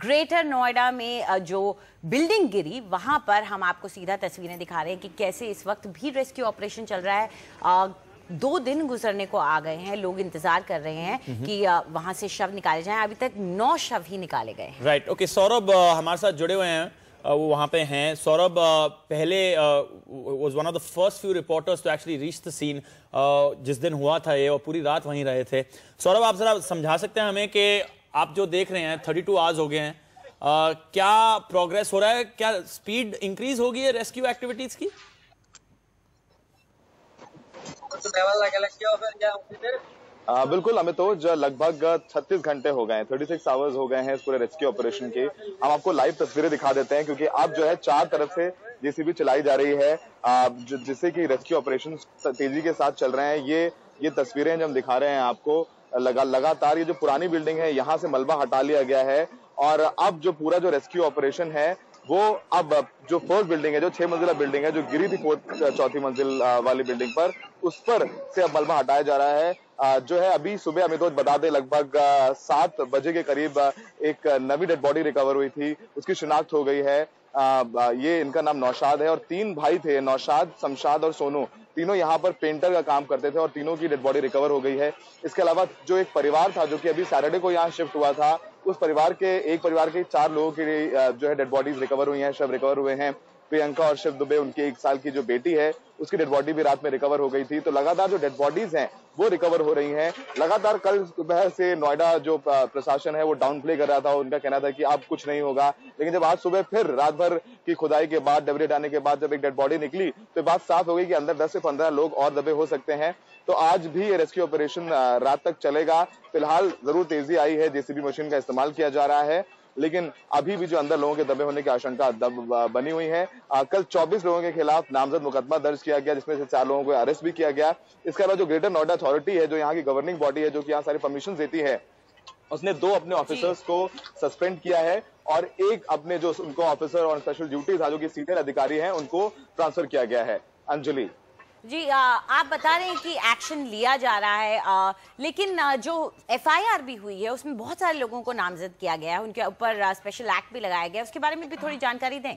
Greater Noida में जो building गिरी वहां पर हम आपको सीधा तस्वीरें दिखा रहे हैं कि कैसे इस वक्त भी रेस्क्यू ऑपरेशन चल रहा है। 2 दिन गुजरने को आ गए हैं, लोग इंतजार कर रहे हैं कि वहां से शव निकाले जाएं। अभी तक 9 शव ही निकाले गए हैं। Right, okay. सौरभ हमारे साथ जुड़े हुए हैं, वो वहां पे हैं। सौरभ पहले was one of the first few reporters to actually reach the scene जिस दिन हुआ था ये, और पूरी रात वहीं रहे थे। सौरभ, आप जरा समझा सकते हैं हमें कि आप जो देख रहे हैं 32 आवर्स हो गए हैं, क्या प्रोग्रेस हो रहा है, क्या स्पीड इंक्रीज हो गई है रेस्क्यू एक्टिविटीज की? बिल्कुल अमितोज, लगभग 36 घंटे हो गए हैं, 36 आवर्स हो गए हैं इस पूरे रेस्क्यू ऑपरेशन के। हम आपको लाइव तस्वीरें दिखा देते हैं क्योंकि अब जो है 4 तरफ से जेसीबी चलाई जा रही है, जिससे कि रेस्क्यू ऑपरेशन तेजी के साथ चल रहे हैं। ये तस्वीरें जो हम दिखा रहे हैं आपको, लगातार ये जो पुरानी बिल्डिंग है यहाँ से मलबा हटा लिया गया है और अब जो पूरा जो रेस्क्यू ऑपरेशन है वो अब जो फर्स्ट बिल्डिंग है, जो 6 मंजिला बिल्डिंग है जो गिरी थी चौथी मंजिल वाली बिल्डिंग पर, उस पर से अब मलबा हटाया जा रहा है। जो है अभी सुबह अमितोज बता दें लगभग 7 बजे के करीब एक नवी डेड बॉडी रिकवर हुई थी, उसकी शिनाख्त हो गई है। ये इनका नाम नौशाद है और 3 भाई थे, नौशाद, शमशाद और सोनू। तीनों यहाँ पर पेंटर का काम करते थे और तीनों की डेड बॉडी रिकवर हो गई है। इसके अलावा जो एक परिवार था जो कि अभी सैटरडे को यहाँ शिफ्ट हुआ था, उस परिवार के 4 लोगों की जो है डेड बॉडीज रिकवर हुई हैं, शव रिकवर हुए हैं। प्रियंका और शिव दुबे, उनकी 1 साल की जो बेटी है, उसकी डेड बॉडी भी रात में रिकवर हो गई थी। तो लगातार जो डेड बॉडीज हैं वो रिकवर हो रही हैं। लगातार कल सुबह से नोएडा जो प्रशासन है वो डाउन प्ले कर रहा था, उनका कहना था कि अब कुछ नहीं होगा, लेकिन जब आज सुबह फिर रात भर की खुदाई के बाद, डबरे डालने के बाद जब एक डेड बॉडी निकली तो बात साफ हो गई कि अंदर 10 से 15 लोग और दबे हो सकते हैं। तो आज भी ये रेस्क्यू ऑपरेशन रात तक चलेगा। फिलहाल जरूर तेजी आई है, जेसीबी मशीन का इस्तेमाल किया जा रहा है, लेकिन अभी भी जो अंदर लोगों के दबे होने की आशंका बनी हुई है। कल 24 लोगों के खिलाफ नामजद मुकदमा दर्ज किया गया, जिसमें से 4 लोगों को अरेस्ट भी किया गया। इसके अलावा जो ग्रेटर नोएडा अथॉरिटी है, जो यहाँ की गवर्निंग बॉडी है, जो कि यहाँ सारी परमिशन देती है, उसने 2 अपने ऑफिसर्स को सस्पेंड किया है और एक अपने जो उनको ऑफिसर और स्पेशल ड्यूटी था, जो कि सीनियर अधिकारी हैं, उनको ट्रांसफर किया गया है। अंजलि जी, आप बता रहे हैं कि एक्शन लिया जा रहा है, लेकिन जो एफआईआर भी हुई है उसमें बहुत सारे लोगों को नामजद किया गया है, उनके ऊपर स्पेशल एक्ट भी लगाया गया है, उसके बारे में भी थोड़ी जानकारी दें।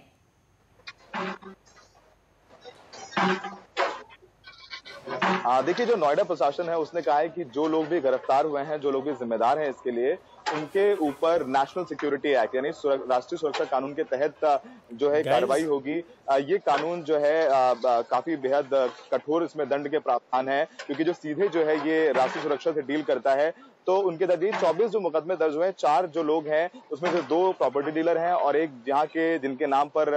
देखिए, जो नोएडा प्रशासन है उसने कहा है कि जो लोग भी गिरफ्तार हुए हैं, जो लोग भी जिम्मेदार हैं इसके लिए, उनके ऊपर नेशनल सिक्योरिटी एक्ट यानी राष्ट्रीय सुरक्षा कानून के तहत जो है कार्रवाई होगी। ये कानून जो है काफी बेहद कठोर इसमें दंड के प्रावधान है, क्योंकि जो सीधे जो है ये राष्ट्रीय सुरक्षा से डील करता है। तो उनके तहत 24 जो मुकदमे दर्ज हुए हैं, 4 जो लोग हैं उसमें से 2 प्रॉपर्टी डीलर हैं और एक यहाँ के जिनके नाम पर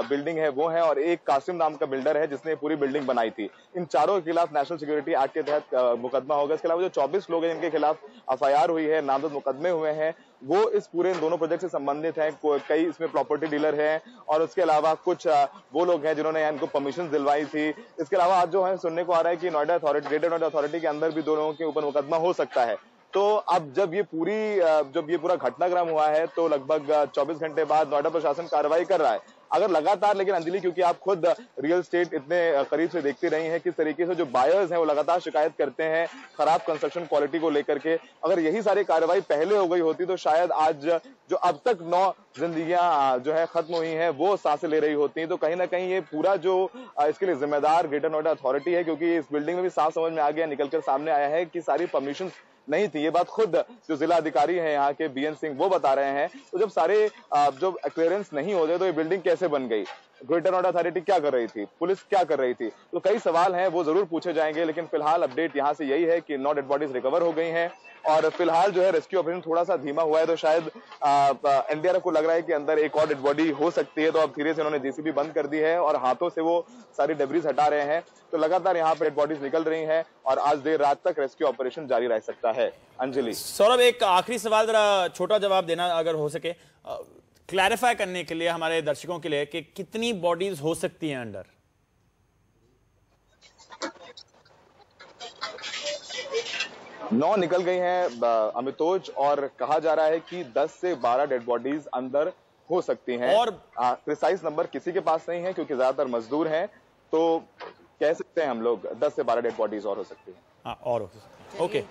बिल्डिंग है वो है, और एक कासिम नाम का बिल्डर है जिसने पूरी बिल्डिंग बनाई थी। इन चारों के खिलाफ नेशनल सिक्योरिटी एक्ट के तहत मुकदमा होगा। इसके अलावा जो 24 लोग हैं जिनके खिलाफ एफआईआर हुई है, नामजद मुकदमे हुए हैं, वो इस पूरे इन दोनों प्रोजेक्ट से संबंधित हैं। कई इसमें प्रॉपर्टी डीलर हैं और उसके अलावा कुछ वो लोग हैं जिन्होंने इनको परमिशन दिलवाई थी। इसके अलावा आज जो है सुनने को आ रहा है कि Noida authority, greater Noida authority के अंदर भी 2 लोगों के ऊपर मुकदमा हो सकता है। तो अब जब ये पूरा घटनाक्रम हुआ है तो लगभग 24 घंटे बाद नोएडा प्रशासन कार्रवाई कर रहा है। अगर लगातार, लेकिन अंजलि, क्योंकि आप खुद रियल स्टेट इतने करीब से देखती रही हैं, किस तरीके से जो बायर्स हैं वो लगातार शिकायत करते हैं खराब कंस्ट्रक्शन क्वालिटी को लेकर के, अगर यही सारी कार्रवाई पहले हो गई होती तो शायद आज जो अब तक 9 जिंदगियां जो है खत्म हुई हैं वो सांसें ले रही होती। तो कहीं ना कहीं ये पूरा जो इसके लिए जिम्मेदार ग्रेटर नोएडा अथॉरिटी है, क्योंकि इस बिल्डिंग में भी साफ समझ में आ गया, निकलकर सामने आया है कि सारी परमिशन नहीं थी। ये बात खुद जो जिला अधिकारी हैं यहाँ के बीएन सिंह वो बता रहे हैं। तो जब सारे जो क्लियरेंस नहीं होते तो ये बिल्डिंग कैसे बन गई, ग्रेटर नोएडा अथॉरिटी क्या कर रही थी, पुलिस क्या कर रही थी, तो कई सवाल हैं वो जरूर पूछे जाएंगे। लेकिन फिलहाल अपडेट यहाँ से यही है कि 9 डेड बॉडीज रिकवर हो गई हैं और फिलहाल जो है रेस्क्यू ऑपरेशन थोड़ा सा धीमा हुआ है। तो शायद एनडीआरएफ को लग रहा है कि अंदर एक और डेड बॉडी हो सकती है, तो अब धीरे से उन्होंने जेसीबी बंद कर दी है और हाथों से वो सारी डेब्रीज हटा रहे हैं। तो लगातार यहाँ पे डेड बॉडीज निकल रही हैं और आज देर रात तक रेस्क्यू ऑपरेशन जारी रह सकता है। अंजलि। सौरभ, एक आखिरी सवाल, जरा छोटा जवाब देना अगर हो सके, क्लैरिफाई करने के लिए हमारे दर्शकों के लिए कि कितनी बॉडीज हो सकती हैं अंदर? नौ निकल गई हैं अमितोज, और कहा जा रहा है कि 10 से 12 डेड बॉडीज अंदर हो सकती हैं। और प्रिसाइज नंबर किसी के पास नहीं है क्योंकि ज्यादातर मजदूर हैं, तो कह सकते हैं हम लोग 10 से 12 डेड बॉडीज और हो सकती हैं। और हो सकती है। ओके।